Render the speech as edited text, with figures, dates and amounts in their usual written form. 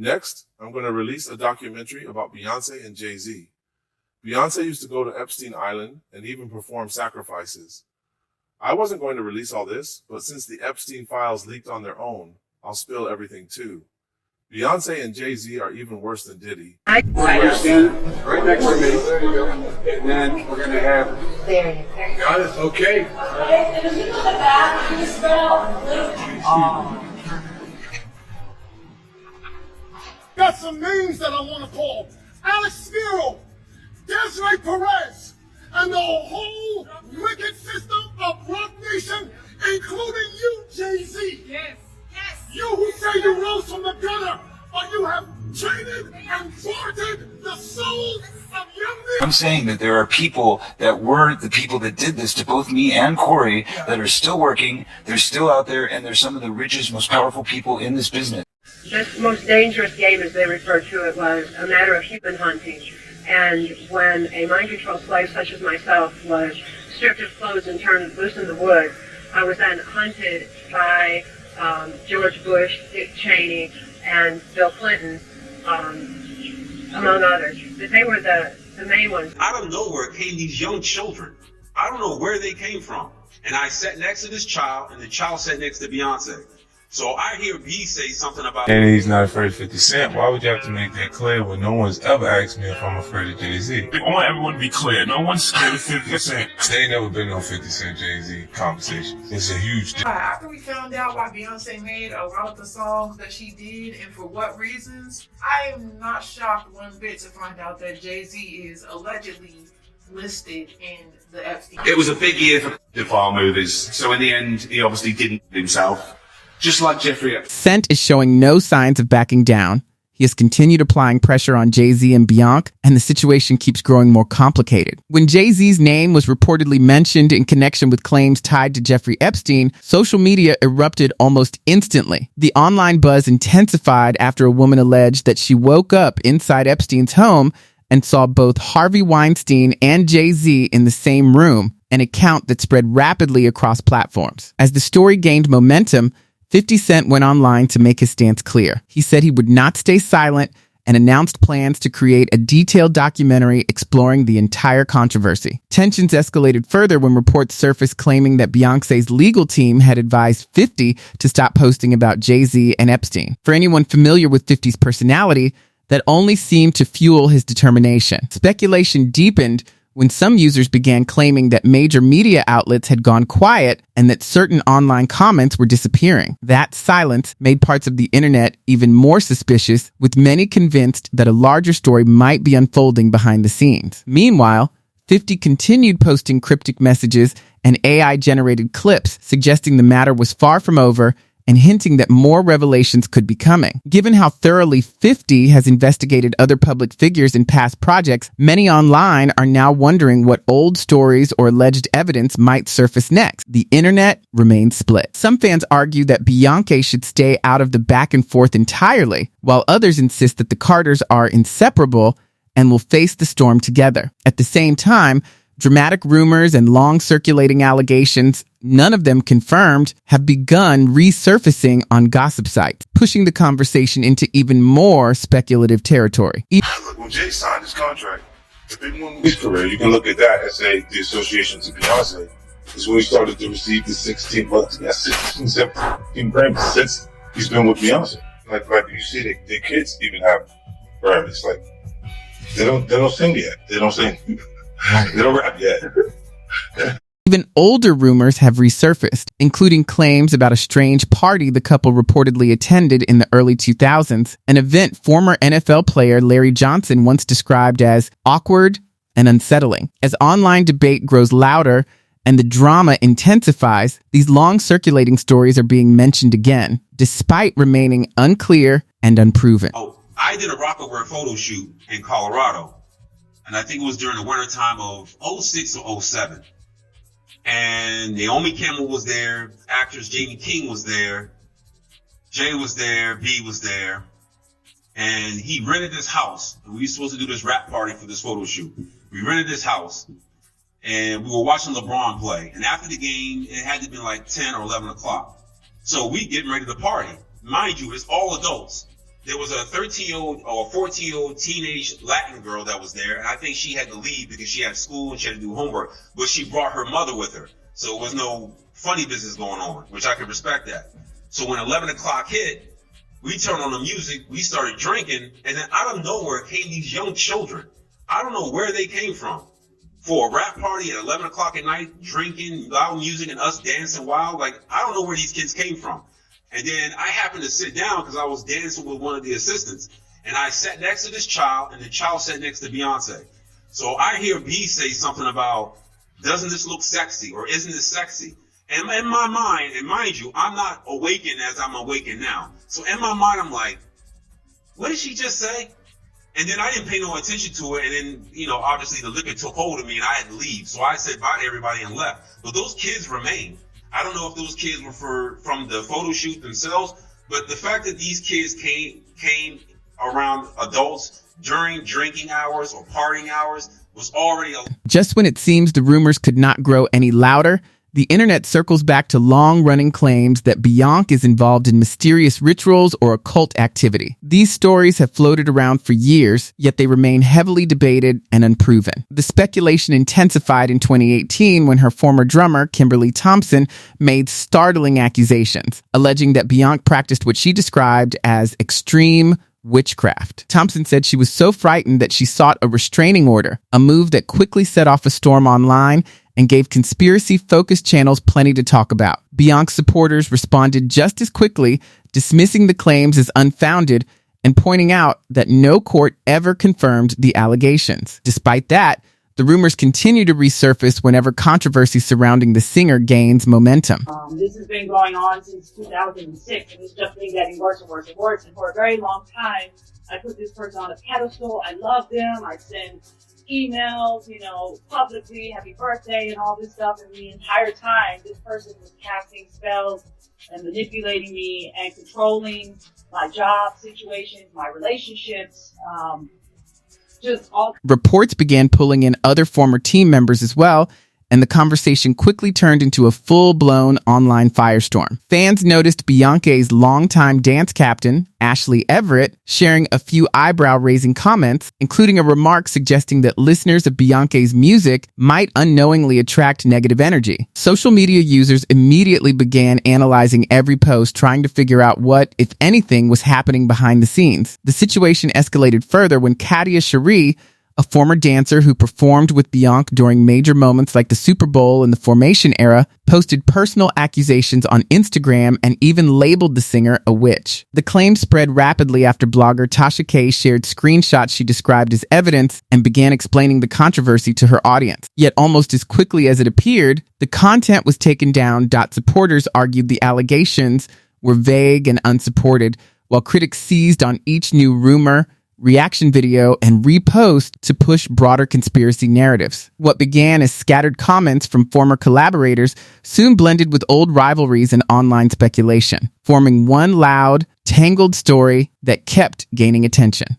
Next, I'm going to release a documentary about Beyonce and Jay-Z. Beyonce used to go to Epstein Island and even perform sacrifices. I wasn't going to release all this, but since the Epstein files leaked on their own, I'll spill everything too. Beyonce and Jay-Z are even worse than Diddy. We're going to stand right next to me, and then we're going to have... There you go. Got it? Okay. Got some names that I want to call. Alex Spiro, Desiree Perez, and the whole wicked system of Rock Nation, including you, Jay-Z. Yes. Yes. You who say you rose from the gutter, but you have traded and thwarted the souls of young men. I'm saying that there are people that were the people that did this to both me and Corey that are still working, they're still out there, and they're some of the richest, most powerful people in this business. This most dangerous game, as they refer to it, was a matter of human hunting. And when a mind-controlled slave such as myself was stripped of clothes and turned loose in the woods, I was then hunted by George Bush, Dick Cheney, and Bill Clinton, among others. But they were the main ones. Out of nowhere came these young children. I don't know where they came from. And I sat next to this child, and the child sat next to Beyonce. So I hear B say something about... And he's not afraid of 50 Cent. Why would you have to make that clear when no one's ever asked me if I'm afraid of Jay-Z? I want everyone to be clear. No one's scared of 50 Cent. There ain't never been no 50 Cent Jay-Z conversation. It's a huge deal. After we found out why Beyonce made a lot of the songs that she did and for what reasons, I am not shocked one bit to find out that Jay-Z is allegedly listed in the Epstein. It was a big year for the file movies. So in the end, he obviously didn't himself. Just like Jeffrey Epstein. Cent is showing no signs of backing down. He has continued applying pressure on Jay-Z and Bianca, and the situation keeps growing more complicated. When Jay-Z's name was reportedly mentioned in connection with claims tied to Jeffrey Epstein, social media erupted almost instantly. The online buzz intensified after a woman alleged that she woke up inside Epstein's home and saw both Harvey Weinstein and Jay-Z in the same room, an account that spread rapidly across platforms. As the story gained momentum, 50 Cent went online to make his stance clear. He said he would not stay silent and announced plans to create a detailed documentary exploring the entire controversy. Tensions escalated further when reports surfaced claiming that Beyonce's legal team had advised 50 to stop posting about Jay-Z and Epstein. For anyone familiar with 50's personality, that only seemed to fuel his determination. Speculation deepened when some users began claiming that major media outlets had gone quiet and that certain online comments were disappearing. That silence made parts of the internet even more suspicious, with many convinced that a larger story might be unfolding behind the scenes. Meanwhile, 50 continued posting cryptic messages and AI-generated clips suggesting the matter was far from over and hinting that more revelations could be coming. Given how thoroughly 50 has investigated other public figures in past projects, many online are now wondering what old stories or alleged evidence might surface next. The internet remains split. Some fans argue that Beyonce should stay out of the back and forth entirely, while others insist that the Carters are inseparable and will face the storm together. At the same time, dramatic rumors and long-circulating allegations, none of them confirmed, have begun resurfacing on gossip sites, pushing the conversation into even more speculative territory. When Jay signed his contract, the big one in his career, you can look at that and say the association to Beyonce is when he started to receive the 16 grand since he's been with Beyonce. Like you see, the kids even have Grammys. Like they don't sing yet. They don't sing. They don't rap yet. Even older rumors have resurfaced, including claims about a strange party the couple reportedly attended in the early 2000s, an event former NFL player Larry Johnson once described as awkward and unsettling. As online debate grows louder and the drama intensifies, these long-circulating stories are being mentioned again, despite remaining unclear and unproven. Oh, I did a Rockaware photo shoot in Colorado. And I think it was during the winter time of 06 or 07. And Naomi Campbell was there, actress Jamie King was there, Jay was there, B was there. And he rented this house. And we were supposed to do this rap party for this photo shoot. We rented this house and we were watching LeBron play. And after the game, it had to be like 10 or 11 o'clock. So we getting ready to party. Mind you, it's all adults. there was a 13-year-old or 14-year-old teenage Latin girl that was there, and I think she had to leave because she had school and she had to do homework, but she brought her mother with her. So it was no funny business going on, which I could respect that. So when 11 o'clock hit, we turned on the music, we started drinking, and then out of nowhere came these young children. I don't know where they came from. For a rap party at 11 o'clock at night, drinking, loud music, and us dancing wild, like, I don't know where these kids came from. And then I happened to sit down because I was dancing with one of the assistants. And I sat next to this child, and the child sat next to Beyonce. So I hear B say something about, doesn't this look sexy, or isn't this sexy? And in my mind, and mind you, I'm not awakened as I'm awakened now. So in my mind, I'm like, what did she just say? And then I didn't pay no attention to it. And then, you know, obviously the liquor took hold of me and I had to leave. So I said bye to everybody and left. But those kids remained. I don't know if those kids were from the photo shoot themselves, but the fact that these kids came around adults during drinking hours or partying hours was already Just when it seems the rumors could not grow any louder, the internet circles back to long-running claims that Bianca is involved in mysterious rituals or occult activity. These stories have floated around for years, yet they remain heavily debated and unproven. The speculation intensified in 2018 when her former drummer, Kimberly Thompson, made startling accusations, alleging that Bianca practiced what she described as extreme witchcraft. Thompson said she was so frightened that she sought a restraining order, a move that quickly set off a storm online and gave conspiracy-focused channels plenty to talk about. Bianca's supporters responded just as quickly, dismissing the claims as unfounded and pointing out that no court ever confirmed the allegations. Despite that, the rumors continue to resurface whenever controversy surrounding the singer gains momentum. This has been going on since 2006, and it's just been getting worse and worse and worse. And for a very long time, I put this person on a pedestal. I love them. I send emails, you know, publicly, happy birthday and all this stuff. And the entire time, this person was casting spells and manipulating me and controlling my job situations, my relationships, just all. Reports began pulling in other former team members as well, and the conversation quickly turned into a full-blown online firestorm. Fans noticed Bianca's longtime dance captain, Ashley Everett, sharing a few eyebrow-raising comments, including a remark suggesting that listeners of Bianca's music might unknowingly attract negative energy. Social media users immediately began analyzing every post, trying to figure out what, if anything, was happening behind the scenes. The situation escalated further when Katia Cherie, a former dancer who performed with Bianca during major moments like the Super Bowl and the Formation era, posted personal accusations on Instagram and even labeled the singer a witch. The claim spread rapidly after blogger Tasha K shared screenshots she described as evidence and began explaining the controversy to her audience. Yet almost as quickly as it appeared, the content was taken down. Supporters argued the allegations were vague and unsupported, while critics seized on each new rumor, reaction video, and repost to push broader conspiracy narratives. What began as scattered comments from former collaborators soon blended with old rivalries and online speculation, forming one loud, tangled story that kept gaining attention.